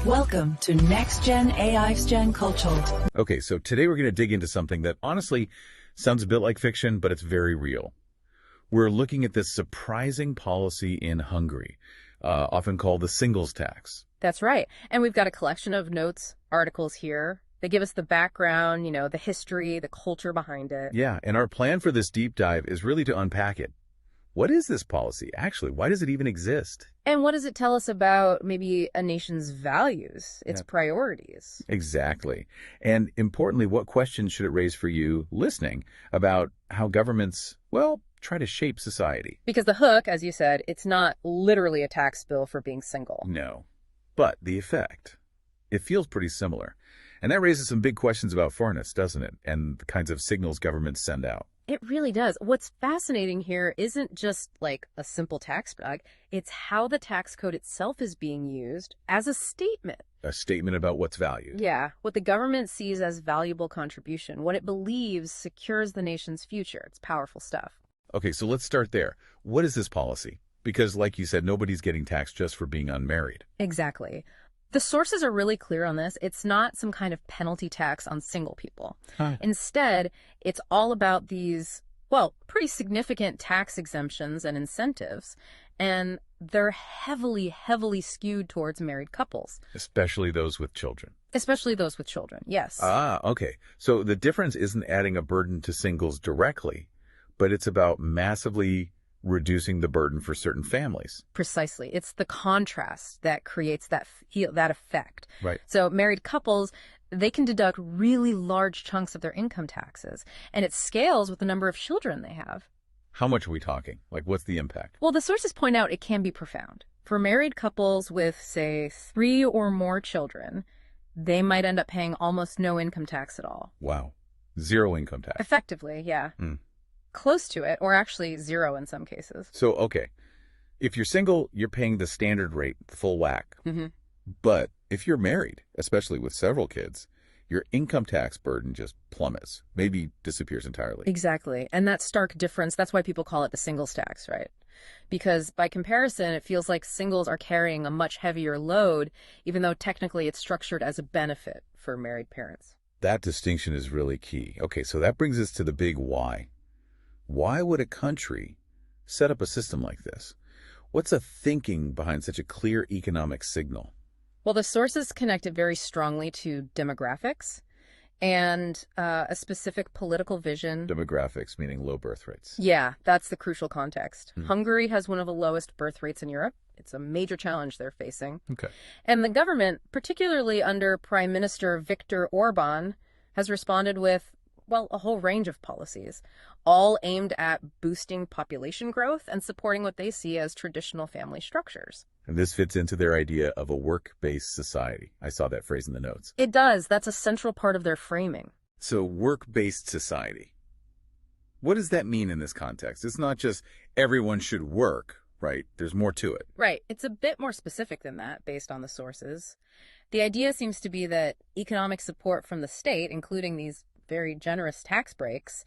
Welcome to Next Gen AI's Gen Culture. Okay, so today we're going to dig into something that honestly sounds a bit like fiction, but it's very real. We're looking at this surprising policy in Hungary, often called the singles tax. That's right. And we've got a collection of notes, articles here. They give us the background, the history, the culture behind it. Yeah, and our plan for this deep dive is really to unpack it. What is this policy? Actually, why does it even exist? And what does it tell us about maybe a nation's values, its priorities? Exactly. And importantly, what questions should it raise for you listening about how governments, try to shape society? Because the hook, as you said, it's not literally a tax bill for being single. No. But the effect, it feels pretty similar. And that raises some big questions about fairness, doesn't it? And the kinds of signals governments send out. It really does. What's fascinating here isn't just like a simple tax bug. It's how the tax code itself is being used as a statement. A statement about what's valued. Yeah, what the government sees as valuable contribution, what it believes secures the nation's future. It's powerful stuff. Okay, so let's start there. What is this policy? Because like you said, nobody's getting taxed just for being unmarried. Exactly. The sources are really clear on this. It's not some kind of penalty tax on single people. Instead, it's all about these, pretty significant tax exemptions and incentives, and they're heavily, heavily skewed towards married couples. Especially those with children. Especially those with children, yes. Okay. So the difference isn't adding a burden to singles directly, but it's about massively reducing the burden for certain families. Precisely. It's the contrast that creates that effect. Right. So married couples, they can deduct really large chunks of their income taxes, and it scales with the number of children they have. How much are we talking? Like, what's the impact? Well, the sources point out it can be profound. For married couples with, say, 3 or more children, they might end up paying almost no income tax at all. Wow. Zero income tax. Effectively, yeah. Close to it, or actually zero in some cases. So, okay, if you're single, you're paying the standard rate, full whack. But if you're married, especially with several kids, your income tax burden just plummets, maybe disappears entirely. Exactly. And that stark difference, that's why people call it the singles tax, right? Because by comparison, it feels like singles are carrying a much heavier load, even though technically it's structured as a benefit for married parents. That distinction is really key. Okay, so that brings us to the big why. Why would a country set up a system like this? What's the thinking behind such a clear economic signal? Well, the sources connect it very strongly to demographics and a specific political vision. Demographics, meaning low birth rates. Yeah, that's the crucial context. Hungary has one of the lowest birth rates in Europe. It's a major challenge they're facing. Okay. And the government, particularly under Prime Minister Viktor Orban, has responded with a whole range of policies, all aimed at boosting population growth and supporting what they see as traditional family structures. And this fits into their idea of a work-based society. I saw that phrase in the notes. It does. That's a central part of their framing. So work-based society. What does that mean in this context? It's not just everyone should work, right? There's more to it. Right. It's a bit more specific than that based on the sources. The idea seems to be that economic support from the state, including these very generous tax breaks,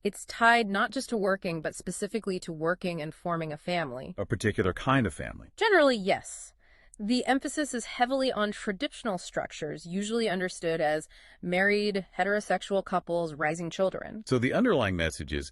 it's tied not just to working, but specifically to working and forming a family. A particular kind of family. Generally, yes. The emphasis is heavily on traditional structures, usually understood as married, heterosexual couples raising children. So the underlying message is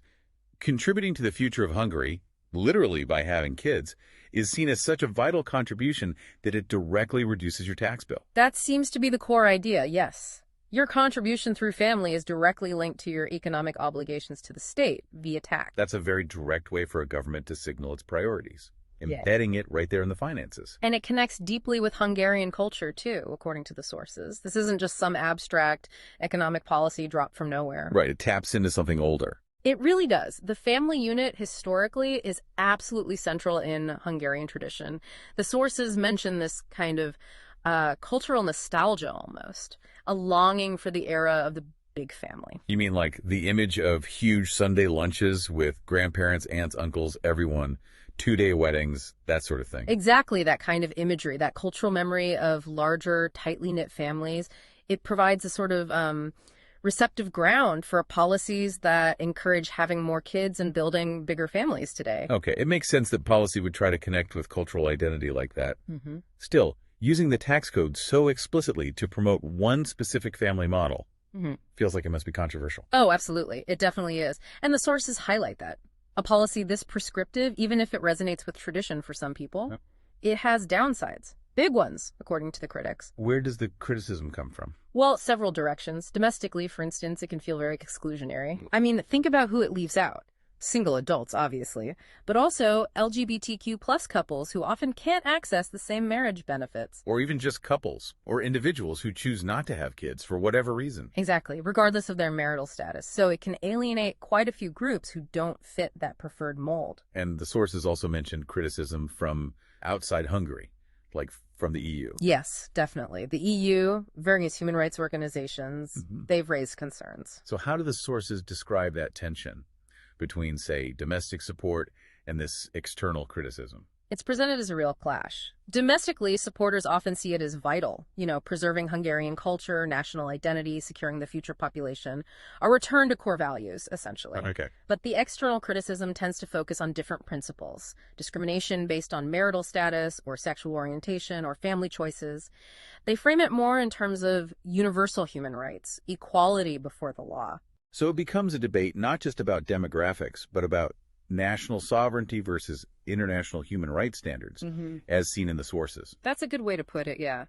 contributing to the future of Hungary, literally by having kids, is seen as such a vital contribution that it directly reduces your tax bill. That seems to be the core idea, yes. Your contribution through family is directly linked to your economic obligations to the state via tax. That's a very direct way for a government to signal its priorities, embedding it right there in the finances. And it connects deeply with Hungarian culture, too, according to the sources. This isn't just some abstract economic policy dropped from nowhere. Right, it taps into something older. It really does. The family unit historically is absolutely central in Hungarian tradition. The sources mention this kind of cultural nostalgia almost, a longing for the era of the big family. You mean like the image of huge Sunday lunches with grandparents, aunts, uncles, everyone, 2-day weddings, that sort of thing? Exactly, that kind of imagery, that cultural memory of larger, tightly knit families. It provides a sort of receptive ground for policies that encourage having more kids and building bigger families today. Okay, it makes sense that policy would try to connect with cultural identity like that. Still, Using the tax code so explicitly to promote one specific family model feels like it must be controversial. Oh, absolutely. It definitely is. And the sources highlight that. A policy this prescriptive, even if it resonates with tradition for some people, it has downsides. Big ones, according to the critics. Where does the criticism come from? Well, several directions. Domestically, for instance, it can feel very exclusionary. I mean, think about who it leaves out. Single adults, obviously, but also LGBTQ plus couples who often can't access the same marriage benefits. Or even just couples or individuals who choose not to have kids for whatever reason. Exactly, regardless of their marital status. So it can alienate quite a few groups who don't fit that preferred mold. And the sources also mentioned criticism from outside Hungary, like from the EU. Yes, definitely. The EU, various human rights organizations, they've raised concerns. So how do the sources describe that tension between, say, domestic support and this external criticism? It's presented as a real clash. Domestically, supporters often see it as vital, preserving Hungarian culture, national identity, securing the future population, a return to core values, essentially. Okay. But the external criticism tends to focus on different principles: discrimination based on marital status or sexual orientation or family choices. They frame it more in terms of universal human rights, equality before the law. So it becomes a debate not just about demographics, but about national sovereignty versus international human rights standards, as seen in the sources. That's a good way to put it, yeah.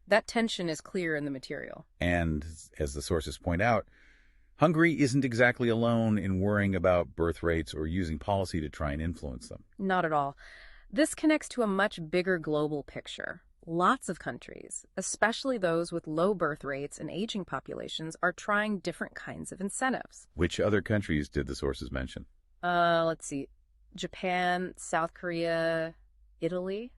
That tension is clear in the material. And as the sources point out, Hungary isn't exactly alone in worrying about birth rates or using policy to try and influence them. Not at all. This connects to a much bigger global picture. Lots of countries, especially those with low birth rates and aging populations, are trying different kinds of incentives. Which other countries did the sources mention? Let's see. Japan, South Korea, Italy.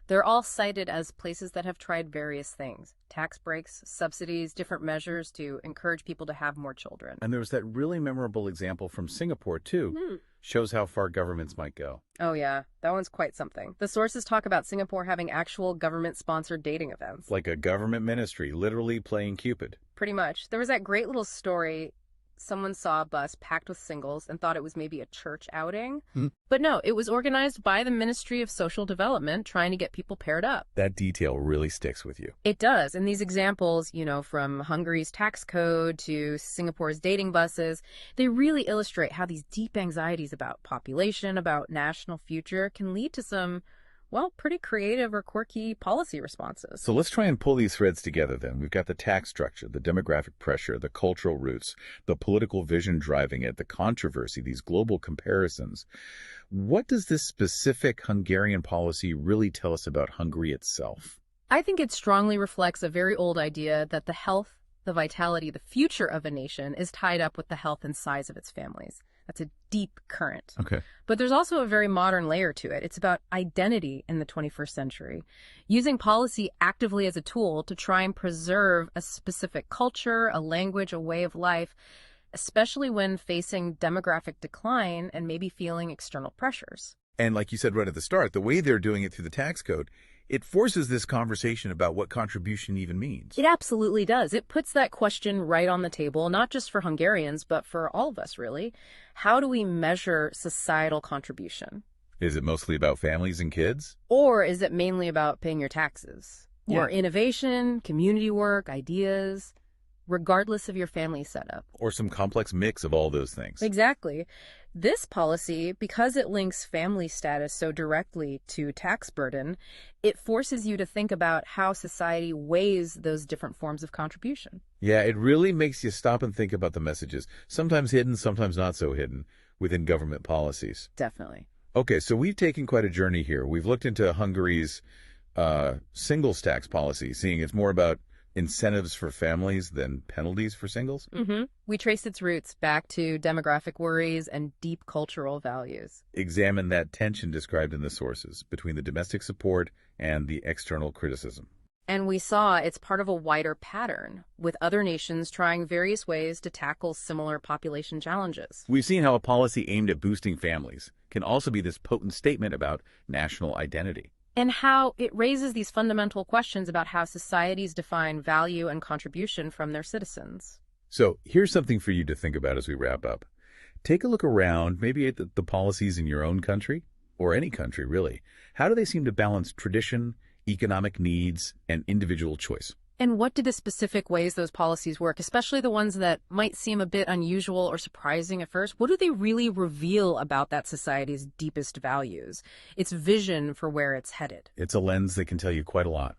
They're all cited as places that have tried various things: tax breaks, subsidies, different measures to encourage people to have more children. And there was that really memorable example from Singapore, too. Shows how far governments might go. Oh, yeah. That one's quite something. The sources talk about Singapore having actual government-sponsored dating events. Like a government ministry, literally playing Cupid. Pretty much. There was that great little story. Someone saw a bus packed with singles and thought it was maybe a church outing. But no, it was organized by the Ministry of Social Development trying to get people paired up. That detail really sticks with you. It does. And these examples, from Hungary's tax code to Singapore's dating buses, they really illustrate how these deep anxieties about population, about national future, can lead to some, pretty creative or quirky policy responses. So let's try and pull these threads together then. We've got the tax structure, the demographic pressure, the cultural roots, the political vision driving it, the controversy, these global comparisons. What does this specific Hungarian policy really tell us about Hungary itself? I think it strongly reflects a very old idea that the health, the vitality, the future of a nation is tied up with the health and size of its families. That's a deep current. Okay. But there's also a very modern layer to it. It's about identity in the 21st century, using policy actively as a tool to try and preserve a specific culture, a language, a way of life, especially when facing demographic decline and maybe feeling external pressures. And like you said right at the start, the way they're doing it through the tax code, it forces this conversation about what contribution even means. It absolutely does. It puts that question right on the table, not just for Hungarians, but for all of us, really. How do we measure societal contribution? Is it mostly about families and kids? Or is it mainly about paying your taxes? Yeah. Or innovation, community work, ideas, regardless of your family setup? Or some complex mix of all those things. Exactly. This policy, because it links family status so directly to tax burden, it forces you to think about how society weighs those different forms of contribution. Yeah, it really makes you stop and think about the messages, sometimes hidden, sometimes not so hidden, within government policies. Definitely. Okay, so we've taken quite a journey here. We've looked into Hungary's singles tax policy, seeing it's more about incentives for families than penalties for singles. We traced its roots back to demographic worries and deep cultural values. Examine that tension described in the sources between the domestic support and the external criticism. And we saw it's part of a wider pattern, with other nations trying various ways to tackle similar population challenges. We've seen how a policy aimed at boosting families can also be this potent statement about national identity. And how it raises these fundamental questions about how societies define value and contribution from their citizens. So here's something for you to think about as we wrap up. Take a look around, maybe at the policies in your own country, or any country really. How do they seem to balance tradition, economic needs, and individual choice. And what do the specific ways those policies work, especially the ones that might seem a bit unusual or surprising at first? What do they really reveal about that society's deepest values, its vision for where it's headed? It's a lens that can tell you quite a lot.